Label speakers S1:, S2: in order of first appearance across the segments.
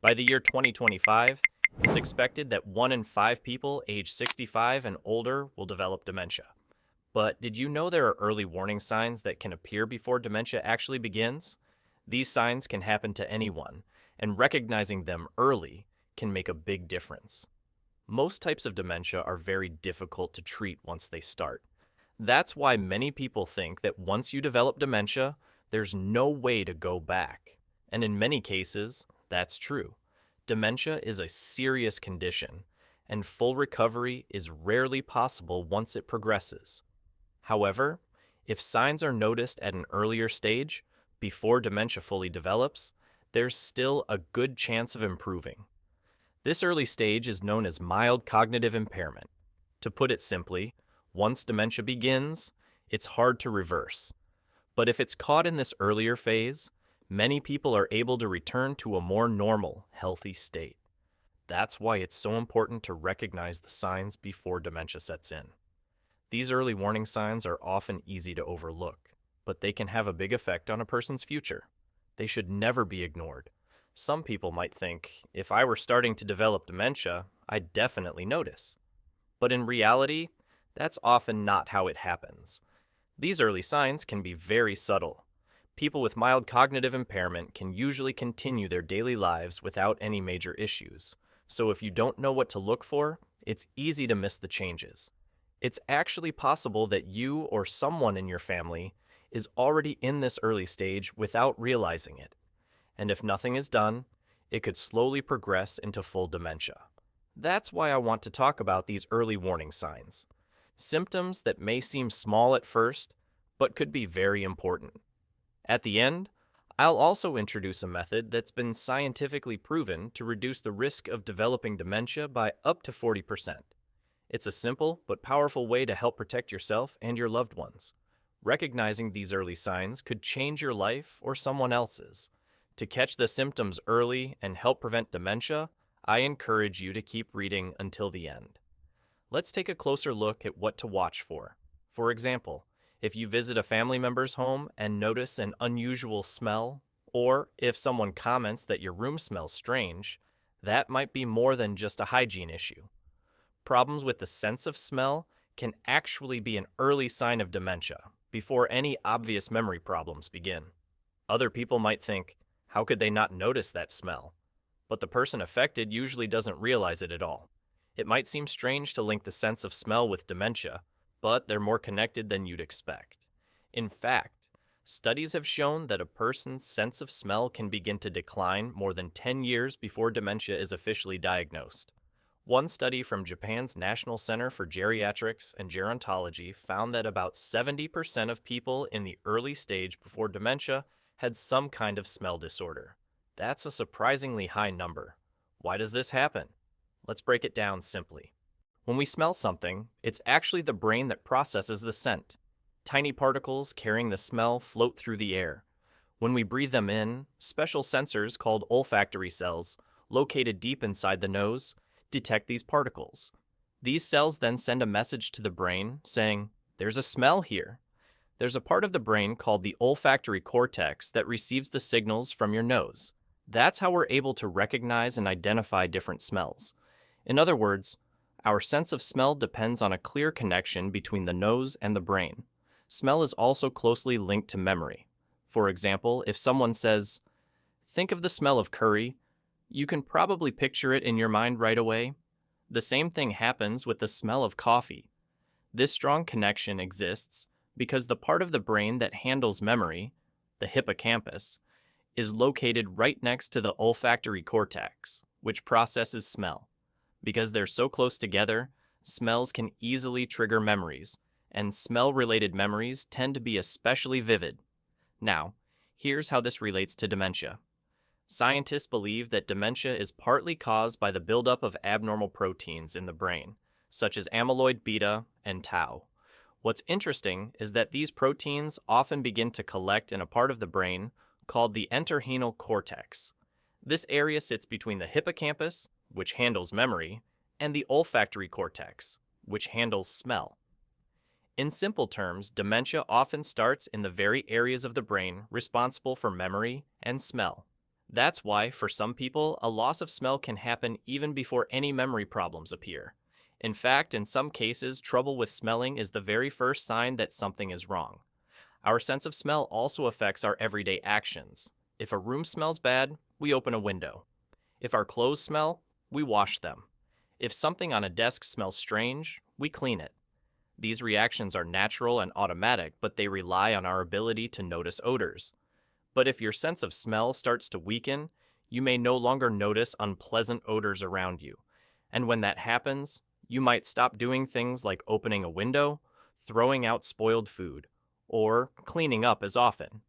S1: By the year 2025, it's expected that 1 in 5 people aged 65 and older will develop dementia. But did you know there are early warning signs that can appear before dementia actually begins? These signs can happen to anyone, and recognizing them early can make a big difference. Most types of dementia are very difficult to treat once they start. That's why many people think that once you develop dementia, there's no way to go back. And in many cases, that's true. Dementia is a serious condition, and full recovery is rarely possible once it progresses. However, if signs are noticed at an earlier stage, before dementia fully develops, there's still a good chance of improving. This early stage is known as mild cognitive impairment. To put it simply, once dementia begins, it's hard to reverse. But if it's caught in this earlier phase, many people are able to return to a more normal, healthy state. That's why it's so important to recognize the signs before dementia sets in. These early warning signs are often easy to overlook, but they can have a big effect on a person's future. They should never be ignored. Some people might think, if I were starting to develop dementia, I'd definitely notice. But in reality, that's often not how it happens. These early signs can be very subtle. People with mild cognitive impairment can usually continue their daily lives without any major issues. So if you don't know what to look for, it's easy to miss the changes. It's actually possible that you or someone in your family is already in this early stage without realizing it. And if nothing is done, it could slowly progress into full dementia. That's why I want to talk about these early warning signs. Symptoms that may seem small at first, but could be very important. At the end, I'll also introduce a method that's been scientifically proven to reduce the risk of developing dementia by up to 40%. It's a simple but powerful way to help protect yourself and your loved ones. Recognizing these early signs could change your life or someone else's. To catch the symptoms early and help prevent dementia, I encourage you to keep reading until the end. Let's take a closer look at what to watch for. For example, if you visit a family member's home and notice an unusual smell, or if someone comments that your room smells strange, that might be more than just a hygiene issue. Problems with the sense of smell can actually be an early sign of dementia before any obvious memory problems begin. Other people might think, how could they not notice that smell? But the person affected usually doesn't realize it at all. It might seem strange to link the sense of smell with dementia, but they're more connected than you'd expect. In fact, studies have shown that a person's sense of smell can begin to decline more than 10 years before dementia is officially diagnosed. One study from Japan's National Center for Geriatrics and Gerontology found that about 70% of people in the early stage before dementia had some kind of smell disorder. That's a surprisingly high number. Why does this happen? Let's break it down simply. When we smell something, it's actually the brain that processes the scent. Tiny particles carrying the smell float through the air. When we breathe them in, special sensors called olfactory cells, located deep inside the nose, detect these particles. These cells then send a message to the brain saying, "There's a smell here." There's a part of the brain called the olfactory cortex that receives the signals from your nose. That's how we're able to recognize and identify different smells. In other words, our sense of smell depends on a clear connection between the nose and the brain. Smell is also closely linked to memory. For example, if someone says, "Think of the smell of curry," you can probably picture it in your mind right away. The same thing happens with the smell of coffee. This strong connection exists because the part of the brain that handles memory, the hippocampus, is located right next to the olfactory cortex, which processes smell. Because they're so close together, smells can easily trigger memories, and smell-related memories tend to be especially vivid. Now, here's how this relates to dementia. Scientists believe that dementia is partly caused by the buildup of abnormal proteins in the brain, such as amyloid beta and tau. What's interesting is that these proteins often begin to collect in a part of the brain called the entorhinal cortex. This area sits between the hippocampus, which handles memory, and the olfactory cortex, which handles smell. In simple terms, dementia often starts in the very areas of the brain responsible for memory and smell. That's why, for some people, a loss of smell can happen even before any memory problems appear. In fact, in some cases, trouble with smelling is the very first sign that something is wrong. Our sense of smell also affects our everyday actions. If a room smells bad, we open a window. If our clothes smell, we wash them. If something on a desk smells strange, we clean it. These reactions are natural and automatic, but they rely on our ability to notice odors. But if your sense of smell starts to weaken, you may no longer notice unpleasant odors around you. And when that happens, you might stop doing things like opening a window, throwing out spoiled food, or cleaning up as often.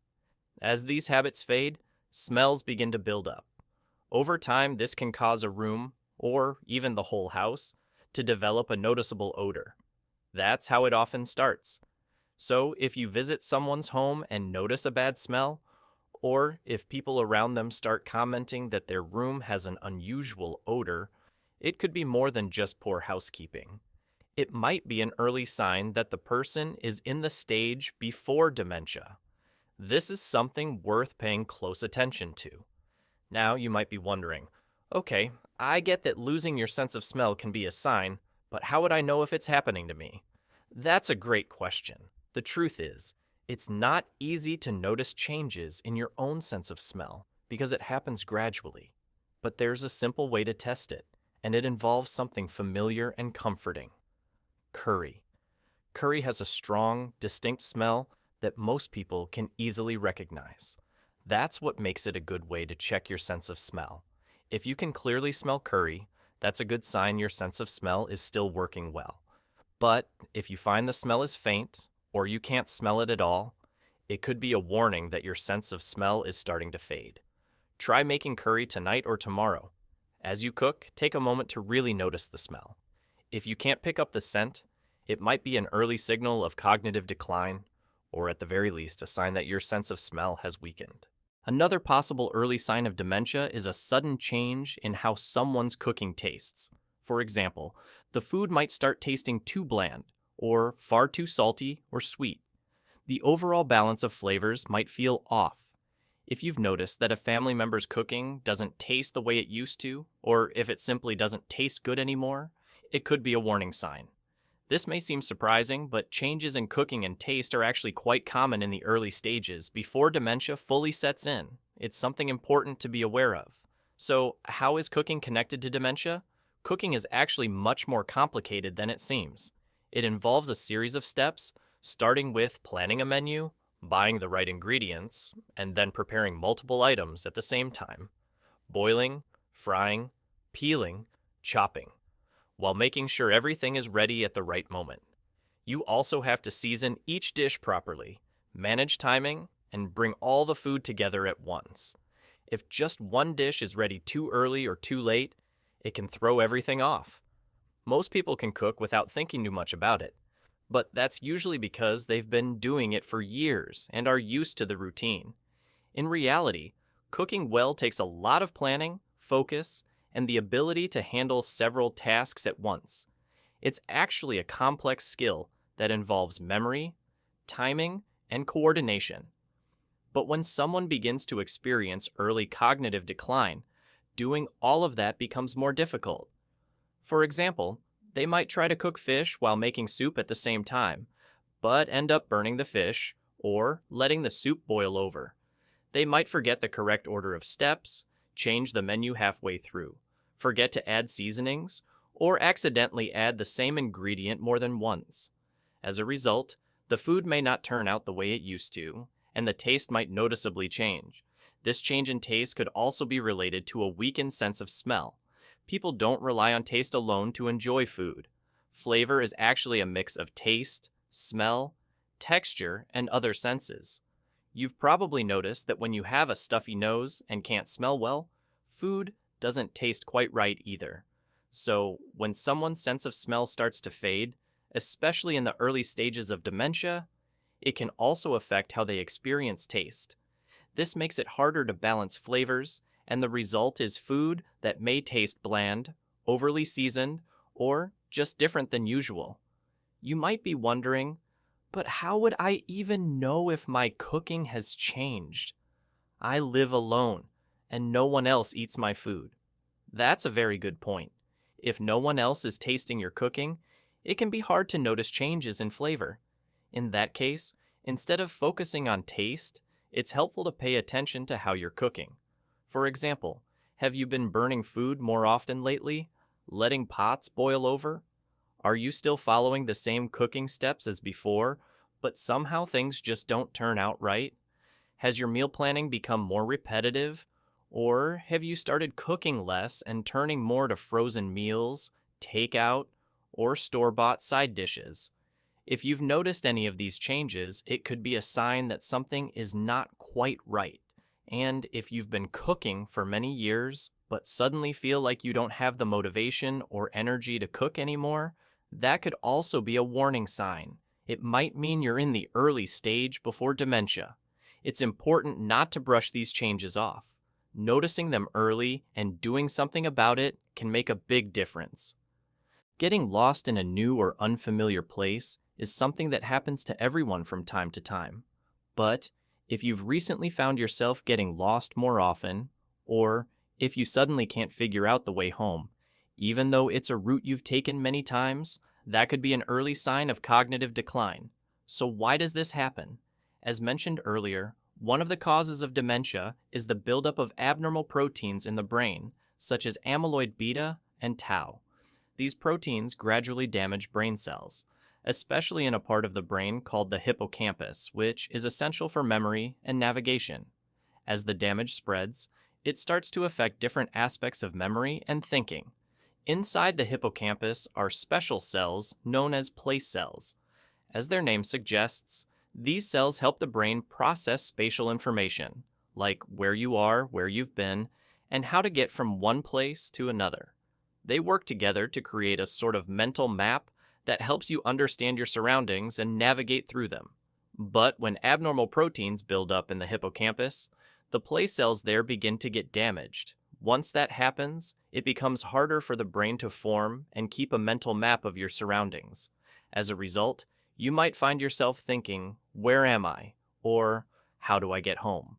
S1: As these habits fade, smells begin to build up. Over time, this can cause a room, or even the whole house, to develop a noticeable odor. That's how it often starts. So, if you visit someone's home and notice a bad smell, or if people around them start commenting that their room has an unusual odor, it could be more than just poor housekeeping. It might be an early sign that the person is in the stage before dementia. This is something worth paying close attention to. Now you might be wondering, okay, I get that losing your sense of smell can be a sign, but how would I know if it's happening to me? That's a great question. The truth is, it's not easy to notice changes in your own sense of smell because it happens gradually. But there's a simple way to test it, and it involves something familiar and comforting. Curry. Curry has a strong, distinct smell that most people can easily recognize. That's what makes it a good way to check your sense of smell. If you can clearly smell curry, that's a good sign your sense of smell is still working well. But if you find the smell is faint, or you can't smell it at all, it could be a warning that your sense of smell is starting to fade. Try making curry tonight or tomorrow. As you cook, take a moment to really notice the smell. If you can't pick up the scent, it might be an early signal of cognitive decline, or at the very least, a sign that your sense of smell has weakened. Another possible early sign of dementia is a sudden change in how someone's cooking tastes. For example, the food might start tasting too bland, or far too salty or sweet. The overall balance of flavors might feel off. If you've noticed that a family member's cooking doesn't taste the way it used to, or if it simply doesn't taste good anymore, it could be a warning sign. This may seem surprising, but changes in cooking and taste are actually quite common in the early stages before dementia fully sets in. It's something important to be aware of. So, how is cooking connected to dementia? Cooking is actually much more complicated than it seems. It involves a series of steps, starting with planning a menu, buying the right ingredients, and then preparing multiple items at the same time. Boiling, frying, peeling, chopping, while making sure everything is ready at the right moment. You also have to season each dish properly, manage timing, and bring all the food together at once. If just one dish is ready too early or too late, it can throw everything off. Most people can cook without thinking too much about it, but that's usually because they've been doing it for years and are used to the routine. In reality, cooking well takes a lot of planning, focus, and the ability to handle several tasks at once. It's actually a complex skill that involves memory, timing, and coordination. But when someone begins to experience early cognitive decline, doing all of that becomes more difficult. For example, they might try to cook fish while making soup at the same time, but end up burning the fish or letting the soup boil over. They might forget the correct order of steps, change the menu halfway through, forget to add seasonings, or accidentally add the same ingredient more than once. As a result, the food may not turn out the way it used to, and the taste might noticeably change. This change in taste could also be related to a weakened sense of smell. People don't rely on taste alone to enjoy food. Flavor is actually a mix of taste, smell, texture, and other senses. You've probably noticed that when you have a stuffy nose and can't smell well, food doesn't taste quite right either. So, when someone's sense of smell starts to fade, especially in the early stages of dementia, it can also affect how they experience taste. This makes it harder to balance flavors, and the result is food that may taste bland, overly seasoned, or just different than usual. You might be wondering, but how would I even know if my cooking has changed? I live alone, and no one else eats my food. That's a very good point. If no one else is tasting your cooking, it can be hard to notice changes in flavor. In that case, instead of focusing on taste, it's helpful to pay attention to how you're cooking. For example, have you been burning food more often lately? Letting pots boil over? Are you still following the same cooking steps as before, but somehow things just don't turn out right? Has your meal planning become more repetitive? Or have you started cooking less and turning more to frozen meals, takeout, or store-bought side dishes? If you've noticed any of these changes, it could be a sign that something is not quite right. And if you've been cooking for many years, but suddenly feel like you don't have the motivation or energy to cook anymore, that could also be a warning sign. It might mean you're in the early stage before dementia. It's important not to brush these changes off. Noticing them early and doing something about it can make a big difference. Getting lost in a new or unfamiliar place is something that happens to everyone from time to time. But if you've recently found yourself getting lost more often, or if you suddenly can't figure out the way home, even though it's a route you've taken many times, that could be an early sign of cognitive decline. So why does this happen? As mentioned earlier, one of the causes of dementia is the buildup of abnormal proteins in the brain, such as amyloid beta and tau. These proteins gradually damage brain cells, especially in a part of the brain called the hippocampus, which is essential for memory and navigation. As the damage spreads, it starts to affect different aspects of memory and thinking. Inside the hippocampus are special cells known as place cells. As their name suggests, these cells help the brain process spatial information, like where you are, where you've been, and how to get from one place to another. They work together to create a sort of mental map that helps you understand your surroundings and navigate through them. But when abnormal proteins build up in the hippocampus, the place cells there begin to get damaged. Once that happens, it becomes harder for the brain to form and keep a mental map of your surroundings. As a result, you might find yourself thinking, "Where am I?" or "How do I get home?"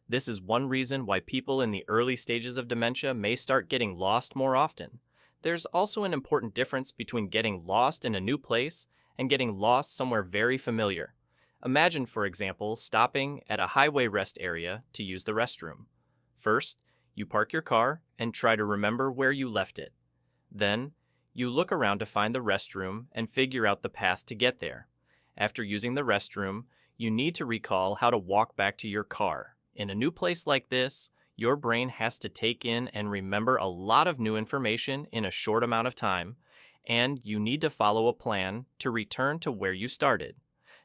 S1: This is one reason why people in the early stages of dementia may start getting lost more often. There's also an important difference between getting lost in a new place and getting lost somewhere very familiar. Imagine, for example, stopping at a highway rest area to use the restroom. First, you park your car and try to remember where you left it. Then, you look around to find the restroom and figure out the path to get there. After using the restroom, you need to recall how to walk back to your car. In a new place like this, your brain has to take in and remember a lot of new information in a short amount of time, and you need to follow a plan to return to where you started.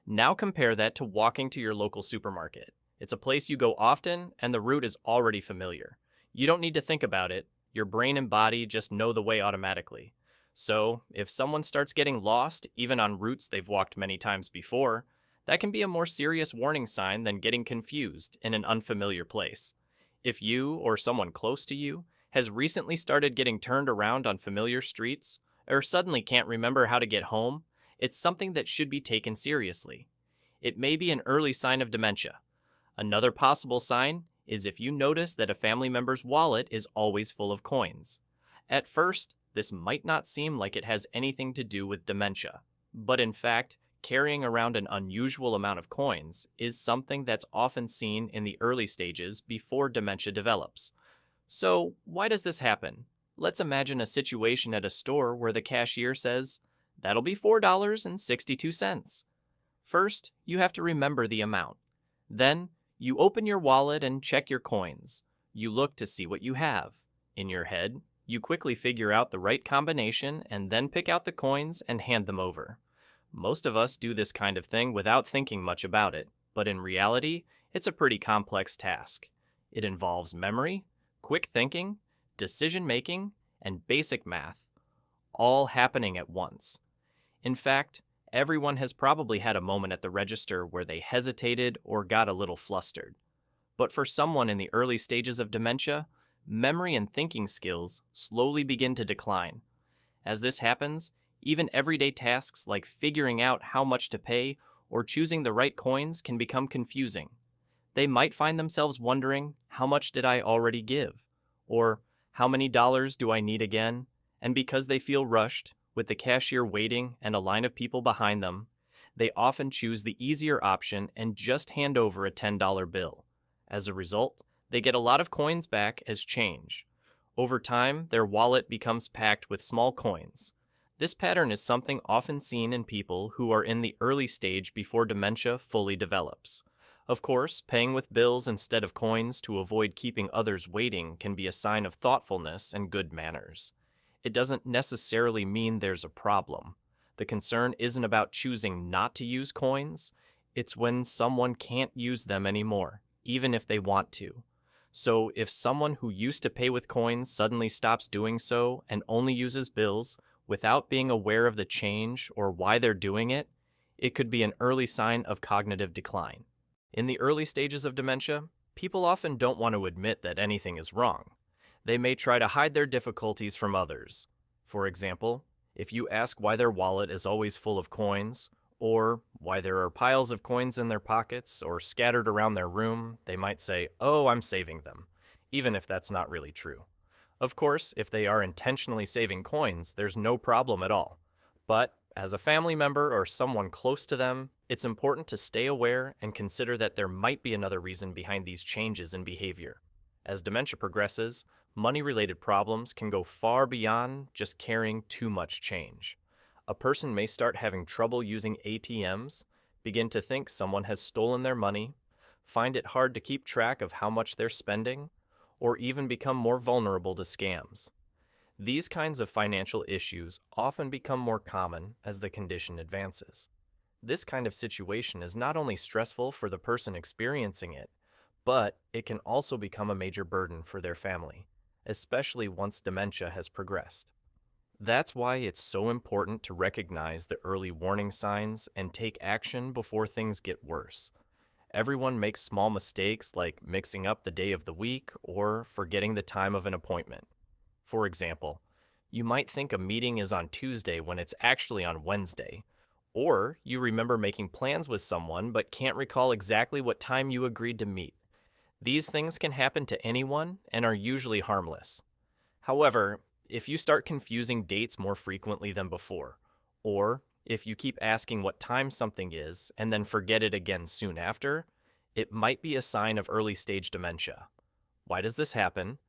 S1: Now compare that to walking to your local supermarket. It's a place you go often, and the route is already familiar. You don't need to think about it. Your brain and body just know the way automatically. So, if someone starts getting lost, even on routes they've walked many times before, that can be a more serious warning sign than getting confused in an unfamiliar place. If you or someone close to you has recently started getting turned around on familiar streets, or suddenly can't remember how to get home, it's something that should be taken seriously. It may be an early sign of dementia. Another possible sign is if you notice that a family member's wallet is always full of coins. At first, this might not seem like it has anything to do with dementia, but in fact, carrying around an unusual amount of coins is something that's often seen in the early stages before dementia develops. So, why does this happen? Let's imagine a situation at a store where the cashier says, "That'll be $4.62. First, you have to remember the amount. Then, you open your wallet and check your coins. You look to see what you have. In your head, you quickly figure out the right combination and then pick out the coins and hand them over. Most of us do this kind of thing without thinking much about it, but in reality, it's a pretty complex task. It involves memory, quick thinking, decision-making, and basic math, all happening at once. In fact, everyone has probably had a moment at the register where they hesitated or got a little flustered. But for someone in the early stages of dementia, memory and thinking skills slowly begin to decline. As this happens, even everyday tasks like figuring out how much to pay or choosing the right coins can become confusing. They might find themselves wondering, how much did I already give? Or how many dollars do I need again? And because they feel rushed, with the cashier waiting and a line of people behind them, they often choose the easier option and just hand over a $10 bill. As a result, they get a lot of coins back as change. Over time, their wallet becomes packed with small coins. This pattern is something often seen in people who are in the early stage before dementia fully develops. Of course, paying with bills instead of coins to avoid keeping others waiting can be a sign of thoughtfulness and good manners. It doesn't necessarily mean there's a problem. The concern isn't about choosing not to use coins, it's when someone can't use them anymore, even if they want to. So if someone who used to pay with coins suddenly stops doing so and only uses bills without being aware of the change or why they're doing it, it could be an early sign of cognitive decline. In the early stages of dementia, people often don't want to admit that anything is wrong. They may try to hide their difficulties from others. For example, if you ask why their wallet is always full of coins, or why there are piles of coins in their pockets or scattered around their room, they might say, "Oh, I'm saving them," even if that's not really true. Of course, if they are intentionally saving coins, there's no problem at all. But as a family member or someone close to them, it's important to stay aware and consider that there might be another reason behind these changes in behavior. As dementia progresses, money-related problems can go far beyond just carrying too much change. A person may start having trouble using ATMs, begin to think someone has stolen their money, find it hard to keep track of how much they're spending, or even become more vulnerable to scams. These kinds of financial issues often become more common as the condition advances. This kind of situation is not only stressful for the person experiencing it, but it can also become a major burden for their family, especially once dementia has progressed. That's why it's so important to recognize the early warning signs and take action before things get worse. Everyone makes small mistakes like mixing up the day of the week or forgetting the time of an appointment. For example, you might think a meeting is on Tuesday when it's actually on Wednesday, or you remember making plans with someone but can't recall exactly what time you agreed to meet. These things can happen to anyone and are usually harmless. However, if you start confusing dates more frequently than before, or if you keep asking what time something is and then forget it again soon after, it might be a sign of early stage dementia. Why does this happen?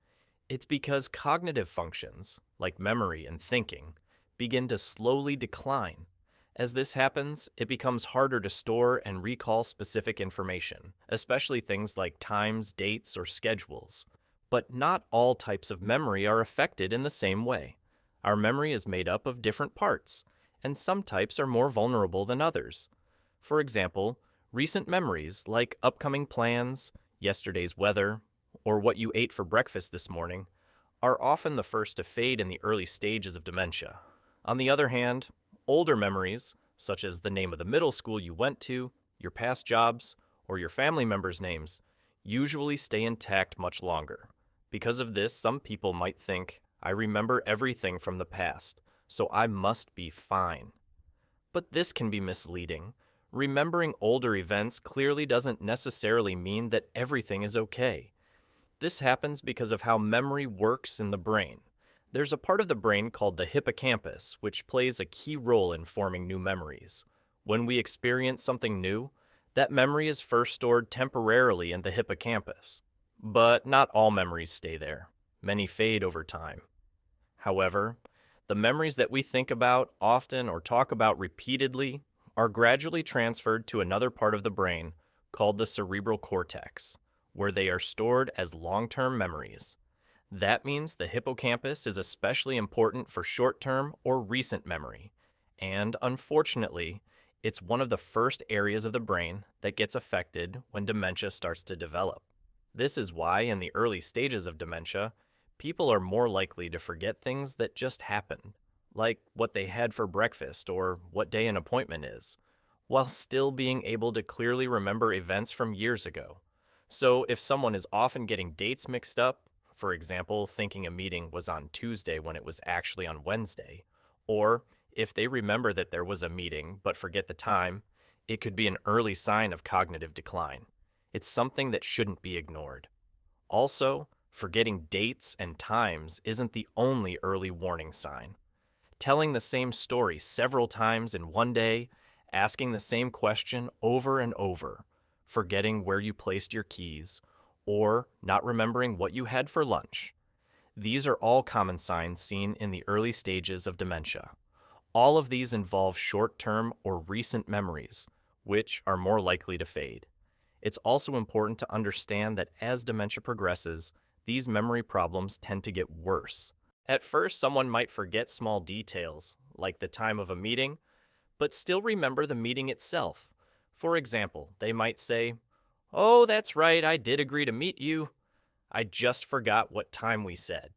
S1: It's because cognitive functions, like memory and thinking, begin to slowly decline. As this happens, it becomes harder to store and recall specific information, especially things like times, dates, or schedules. But not all types of memory are affected in the same way. Our memory is made up of different parts, and some types are more vulnerable than others. For example, recent memories like upcoming plans, yesterday's weather, or what you ate for breakfast this morning, are often the first to fade in the early stages of dementia. On the other hand, older memories, such as the name of the middle school you went to, your past jobs, or your family members' names, usually stay intact much longer. Because of this, some people might think, "I remember everything from the past, so I must be fine." But this can be misleading. Remembering older events clearly doesn't necessarily mean that everything is okay. This happens because of how memory works in the brain. There's a part of the brain called the hippocampus, which plays a key role in forming new memories. When we experience something new, that memory is first stored temporarily in the hippocampus. But not all memories stay there. Many fade over time. However, the memories that we think about often or talk about repeatedly are gradually transferred to another part of the brain called the cerebral cortex, where they are stored as long-term memories. That means the hippocampus is especially important for short-term or recent memory, and unfortunately, it's one of the first areas of the brain that gets affected when dementia starts to develop. This is why in the early stages of dementia, people are more likely to forget things that just happened, like what they had for breakfast or what day an appointment is, while still being able to clearly remember events from years ago. So if someone is often getting dates mixed up, for example, thinking a meeting was on Tuesday when it was actually on Wednesday, or if they remember that there was a meeting but forget the time, it could be an early sign of cognitive decline. It's something that shouldn't be ignored. Also, forgetting dates and times isn't the only early warning sign. Telling the same story several times in one day, asking the same question over and over, forgetting where you placed your keys, or not remembering what you had for lunch. These are all common signs seen in the early stages of dementia. All of these involve short-term or recent memories, which are more likely to fade. It's also important to understand that as dementia progresses, these memory problems tend to get worse. At first, someone might forget small details, like the time of a meeting, but still remember the meeting itself. For example, they might say, "Oh, that's right, I did agree to meet you. I just forgot what time we said."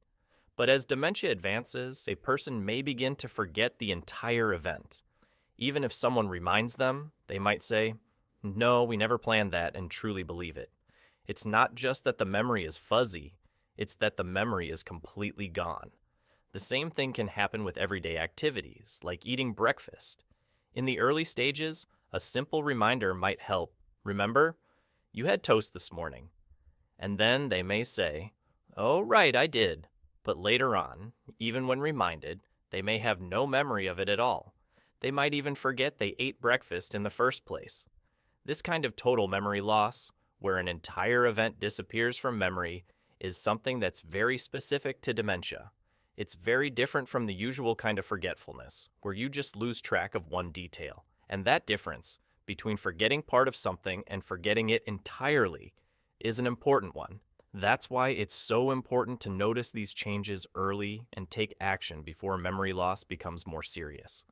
S1: But as dementia advances, a person may begin to forget the entire event. Even if someone reminds them, they might say, "No, we never planned that," and truly believe it. It's not just that the memory is fuzzy, it's that the memory is completely gone. The same thing can happen with everyday activities, like eating breakfast. In the early stages, a simple reminder might help. "Remember, you had toast this morning." And then they may say, "Oh, right, I did." But later on, even when reminded, they may have no memory of it at all. They might even forget they ate breakfast in the first place. This kind of total memory loss, where an entire event disappears from memory, is something that's very specific to dementia. It's very different from the usual kind of forgetfulness, where you just lose track of one detail. And that difference between forgetting part of something and forgetting it entirely is an important one. That's why it's so important to notice these changes early and take action before memory loss becomes more serious.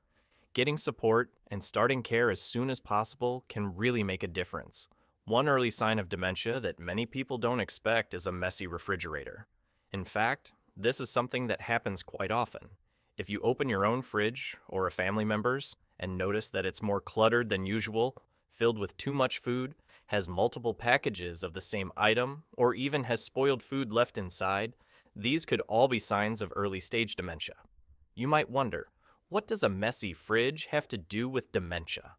S1: Getting support and starting care as soon as possible can really make a difference. One early sign of dementia that many people don't expect is a messy refrigerator. In fact, this is something that happens quite often. If you open your own fridge or a family member's and notice that it's more cluttered than usual, filled with too much food, has multiple packages of the same item, or even has spoiled food left inside, these could all be signs of early stage dementia. You might wonder, what does a messy fridge have to do with dementia?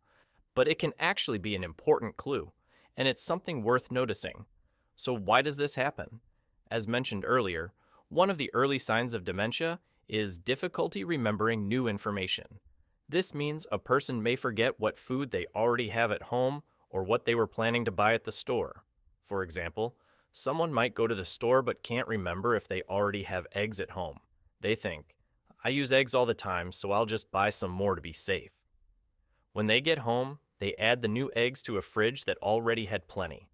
S1: But it can actually be an important clue, and it's something worth noticing. So why does this happen? As mentioned earlier, one of the early signs of dementia is difficulty remembering new information. This means a person may forget what food they already have at home or what they were planning to buy at the store. For example, someone might go to the store but can't remember if they already have eggs at home. They think, "I use eggs all the time, so I'll just buy some more to be safe." When they get home, they add the new eggs to a fridge that already had plenty.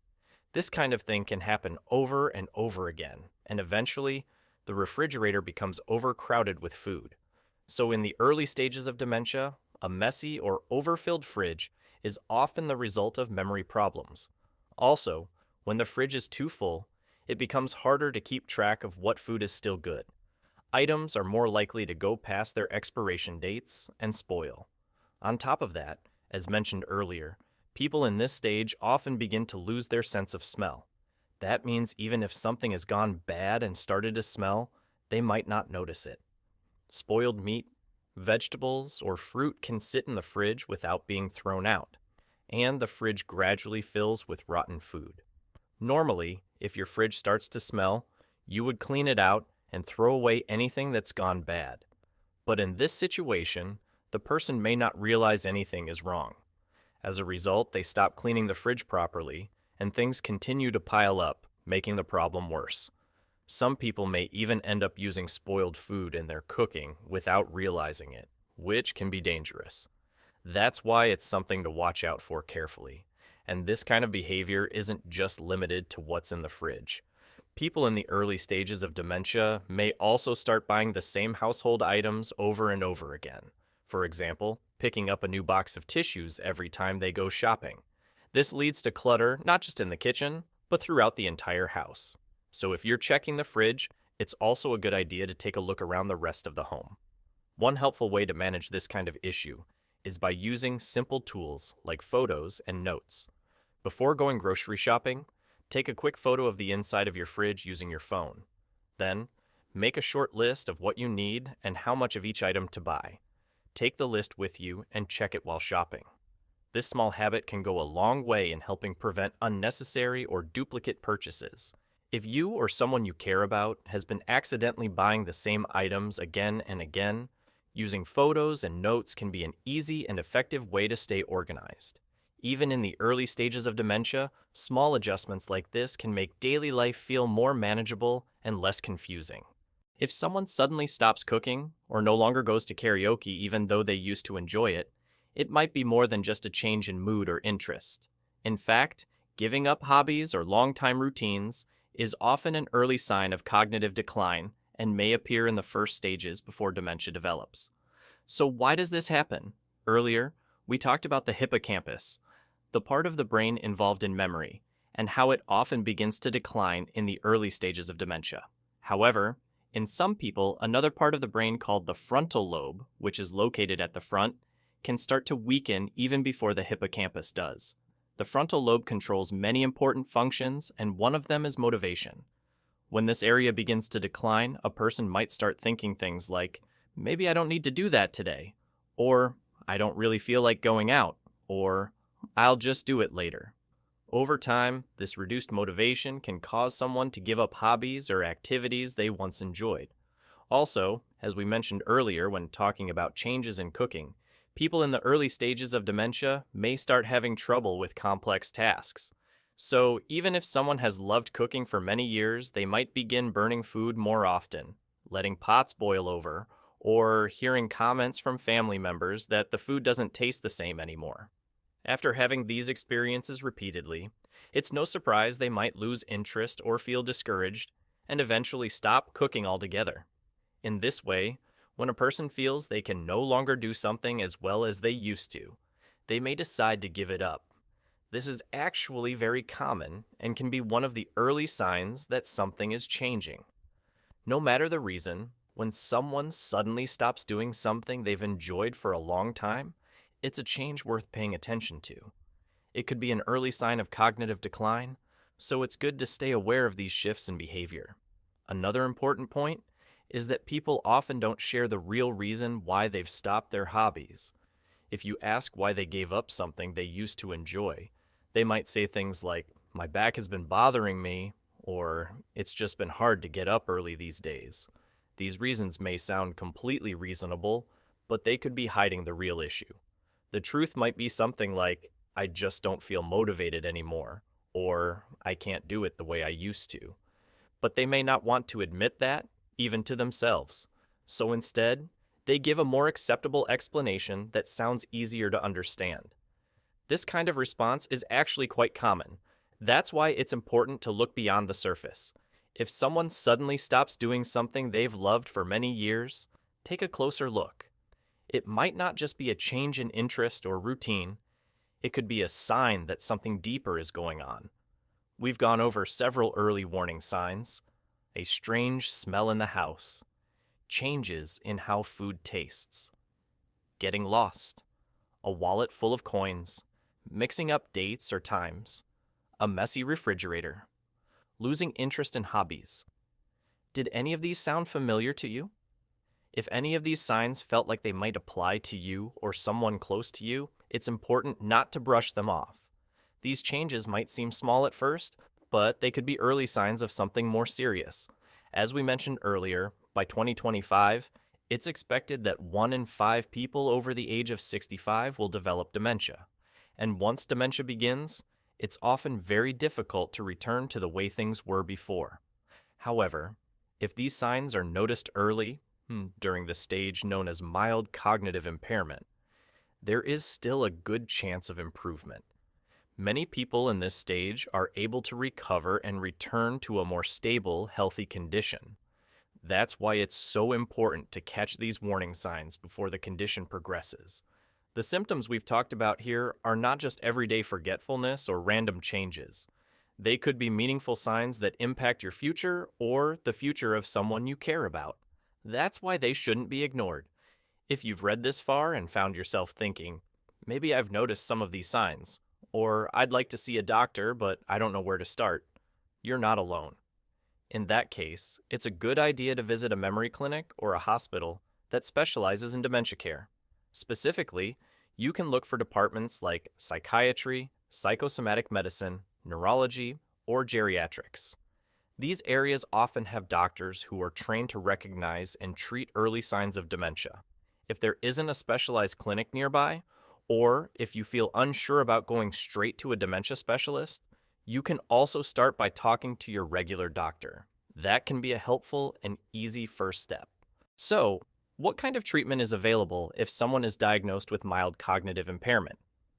S1: This kind of thing can happen over and over again, and eventually, the refrigerator becomes overcrowded with food. So in the early stages of dementia, a messy or overfilled fridge is often the result of memory problems. Also, when the fridge is too full, it becomes harder to keep track of what food is still good. Items are more likely to go past their expiration dates and spoil. On top of that, as mentioned earlier, people in this stage often begin to lose their sense of smell. That means even if something has gone bad and started to smell, they might not notice it. Spoiled meat, vegetables, or fruit can sit in the fridge without being thrown out, and the fridge gradually fills with rotten food. Normally, if your fridge starts to smell, you would clean it out and throw away anything that's gone bad. But in this situation, the person may not realize anything is wrong. As a result, they stop cleaning the fridge properly, and things continue to pile up, making the problem worse. Some people may even end up using spoiled food in their cooking without realizing it, which can be dangerous. That's why it's something to watch out for carefully. And this kind of behavior isn't just limited to what's in the fridge. People in the early stages of dementia may also start buying the same household items over and over again. For example, picking up a new box of tissues every time they go shopping. This leads to clutter not just in the kitchen, but throughout the entire house. So if you're checking the fridge, it's also a good idea to take a look around the rest of the home. One helpful way to manage this kind of issue is by using simple tools like photos and notes. Before going grocery shopping, take a quick photo of the inside of your fridge using your phone. Then, make a short list of what you need and how much of each item to buy. Take the list with you and check it while shopping. This small habit can go a long way in helping prevent unnecessary or duplicate purchases. If you or someone you care about has been accidentally buying the same items again and again, using photos and notes can be an easy and effective way to stay organized. Even in the early stages of dementia, small adjustments like this can make daily life feel more manageable and less confusing. If someone suddenly stops cooking or no longer goes to karaoke even though they used to enjoy it, it might be more than just a change in mood or interest. In fact, giving up hobbies or long-time routines is often an early sign of cognitive decline and may appear in the first stages before dementia develops. So why does this happen? Earlier, we talked about the hippocampus, the part of the brain involved in memory, and how it often begins to decline in the early stages of dementia. However, in some people, another part of the brain called the frontal lobe, which is located at the front, can start to weaken even before the hippocampus does. The frontal lobe controls many important functions, and one of them is motivation. When this area begins to decline, a person might start thinking things like, maybe I don't need to do that today, or I don't really feel like going out, or I'll just do it later. Over time, this reduced motivation can cause someone to give up hobbies or activities they once enjoyed. Also, as we mentioned earlier when talking about changes in cooking, people in the early stages of dementia may start having trouble with complex tasks. So, even if someone has loved cooking for many years, they might begin burning food more often, letting pots boil over, or hearing comments from family members that the food doesn't taste the same anymore. After having these experiences repeatedly, it's no surprise they might lose interest or feel discouraged and eventually stop cooking altogether. In this way, when a person feels they can no longer do something as well as they used to, they may decide to give it up. This is actually very common and can be one of the early signs that something is changing. No matter the reason, when someone suddenly stops doing something they've enjoyed for a long time, it's a change worth paying attention to. It could be an early sign of cognitive decline, so it's good to stay aware of these shifts in behavior. Another important point is that people often don't share the real reason why they've stopped their hobbies. If you ask why they gave up something they used to enjoy, they might say things like, "My back has been bothering me," or "It's just been hard to get up early these days." These reasons may sound completely reasonable, but they could be hiding the real issue. The truth might be something like, "I just don't feel motivated anymore," or "I can't do it the way I used to." But they may not want to admit that, even to themselves. So instead, they give a more acceptable explanation that sounds easier to understand. This kind of response is actually quite common. That's why it's important to look beyond the surface. If someone suddenly stops doing something they've loved for many years, take a closer look. It might not just be a change in interest or routine. It could be a sign that something deeper is going on. We've gone over several early warning signs: a strange smell in the house, changes in how food tastes, getting lost, a wallet full of coins, mixing up dates or times, a messy refrigerator, losing interest in hobbies. Did any of these sound familiar to you? If any of these signs felt like they might apply to you or someone close to you, it's important not to brush them off. These changes might seem small at first, but they could be early signs of something more serious. As we mentioned earlier, by 2025, it's expected that 1 in 5 people over the age of 65 will develop dementia. And once dementia begins, it's often very difficult to return to the way things were before. However, if these signs are noticed early, during the stage known as mild cognitive impairment, there is still a good chance of improvement. Many people in this stage are able to recover and return to a more stable, healthy condition. That's why it's so important to catch these warning signs before the condition progresses. The symptoms we've talked about here are not just everyday forgetfulness or random changes. They could be meaningful signs that impact your future or the future of someone you care about. That's why they shouldn't be ignored. If you've read this far and found yourself thinking, maybe I've noticed some of these signs, or I'd like to see a doctor, but I don't know where to start, you're not alone. In that case, it's a good idea to visit a memory clinic or a hospital that specializes in dementia care. Specifically, You can look for departments like psychiatry, psychosomatic medicine, neurology, or geriatrics. These areas often have doctors who are trained to recognize and treat early signs of dementia. If there isn't a specialized clinic nearby, or if you feel unsure about going straight to a dementia specialist, you can also start by talking to your regular doctor. That can be a helpful and easy first step. So, what kind of treatment is available if someone is diagnosed with mild cognitive impairment?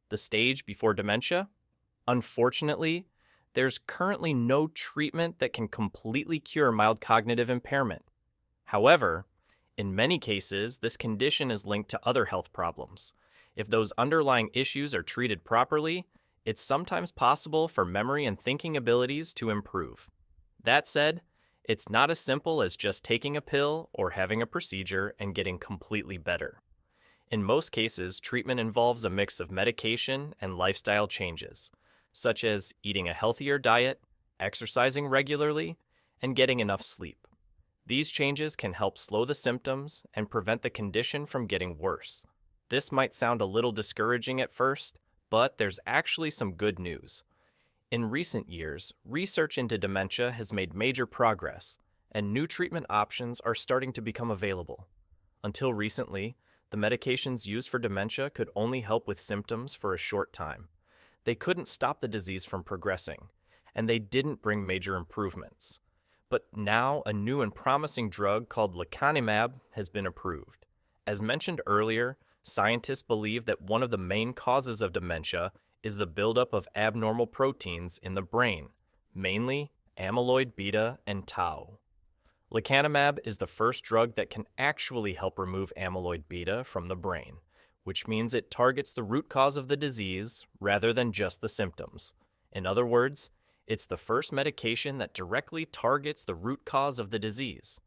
S1: The stage before dementia? Unfortunately, there's currently no treatment that can completely cure mild cognitive impairment. However, in many cases, this condition is linked to other health problems. If those underlying issues are treated properly, it's sometimes possible for memory and thinking abilities to improve. That said, it's not as simple as just taking a pill or having a procedure and getting completely better. In most cases, treatment involves a mix of medication and lifestyle changes, such as eating a healthier diet, exercising regularly, and getting enough sleep. These changes can help slow the symptoms and prevent the condition from getting worse. This might sound a little discouraging at first, but there's actually some good news. In recent years, research into dementia has made major progress, and new treatment options are starting to become available. Until recently, the medications used for dementia could only help with symptoms for a short time. They couldn't stop the disease from progressing, and they didn't bring major improvements. But now a new and promising drug called lecanemab has been approved. As mentioned earlier, scientists believe that one of the main causes of dementia is the buildup of abnormal proteins in the brain, mainly amyloid beta and tau. Lecanemab is the first drug that can actually help remove amyloid beta from the brain, which means it targets the root cause of the disease rather than just the symptoms. In other words, it's the first medication that directly targets the root cause of the disease.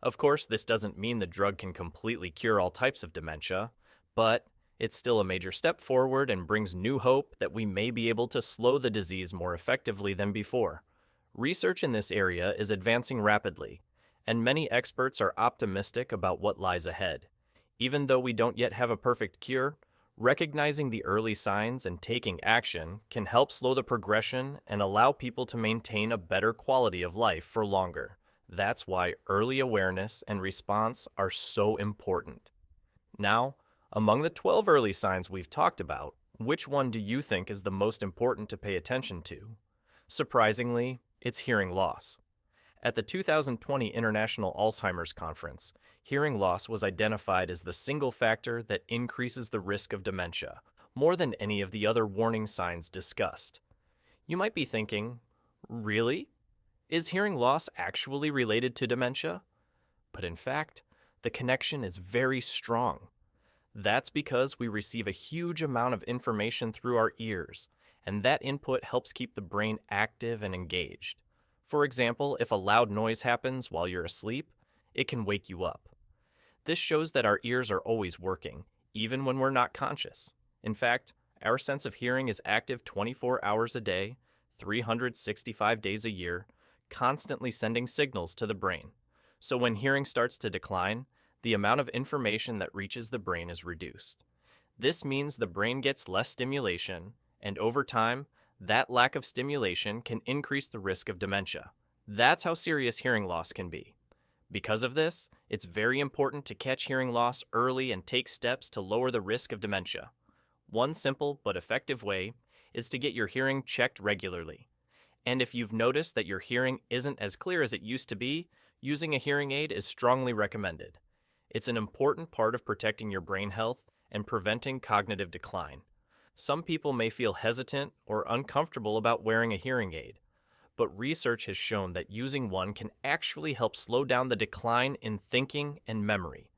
S1: Of course, this doesn't mean the drug can completely cure all types of dementia, but it's still a major step forward and brings new hope that we may be able to slow the disease more effectively than before. Research in this area is advancing rapidly, and many experts are optimistic about what lies ahead. Even though we don't yet have a perfect cure, recognizing the early signs and taking action can help slow the progression and allow people to maintain a better quality of life for longer. That's why early awareness and response are so important. Now, among the 12 early signs we've talked about, which one do you think is the most important to pay attention to? Surprisingly, it's hearing loss. At the 2020 International Alzheimer's Conference, hearing loss was identified as the single factor that increases the risk of dementia, more than any of the other warning signs discussed. You might be thinking, really? Is hearing loss actually related to dementia? But in fact, the connection is very strong. That's because we receive a huge amount of information through our ears, and that input helps keep the brain active and engaged. For example, if a loud noise happens while you're asleep, it can wake you up. This shows that our ears are always working, even when we're not conscious. In fact, our sense of hearing is active 24 hours a day, 365 days a year, constantly sending signals to the brain. So when hearing starts to decline, the amount of information that reaches the brain is reduced. This means the brain gets less stimulation, and over time, that lack of stimulation can increase the risk of dementia. That's how serious hearing loss can be. Because of this, it's very important to catch hearing loss early and take steps to lower the risk of dementia. One simple but effective way is to get your hearing checked regularly. And if you've noticed that your hearing isn't as clear as it used to be, using a hearing aid is strongly recommended. It's an important part of protecting your brain health and preventing cognitive decline. Some people may feel hesitant or uncomfortable about wearing a hearing aid, but research has shown that using one can actually help slow down the decline in thinking and memory.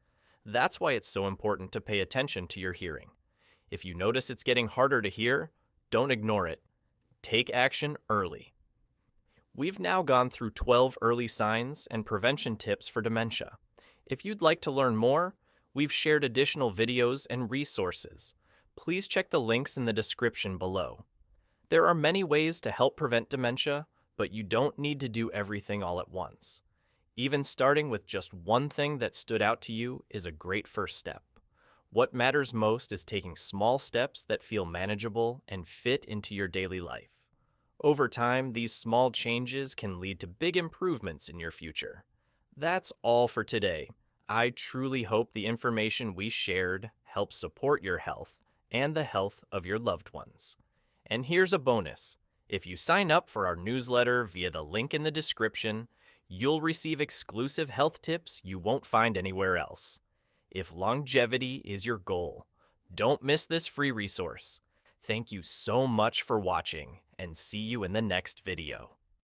S1: That's why it's so important to pay attention to your hearing. If you notice it's getting harder to hear, don't ignore it. Take action early. We've now gone through 12 early signs and prevention tips for dementia. If you'd like to learn more, we've shared additional videos and resources. Please check the links in the description below. There are many ways to help prevent dementia, but you don't need to do everything all at once. Even starting with just one thing that stood out to you is a great first step. What matters most is taking small steps that feel manageable and fit into your daily life. Over time, these small changes can lead to big improvements in your future. That's all for today. I truly hope the information we shared helps support your health and the health of your loved ones. And here's a bonus. If you sign up for our newsletter via the link in the description, you'll receive exclusive health tips you won't find anywhere else. If longevity is your goal, don't miss this free resource. Thank you so much for watching, and see you in the next video.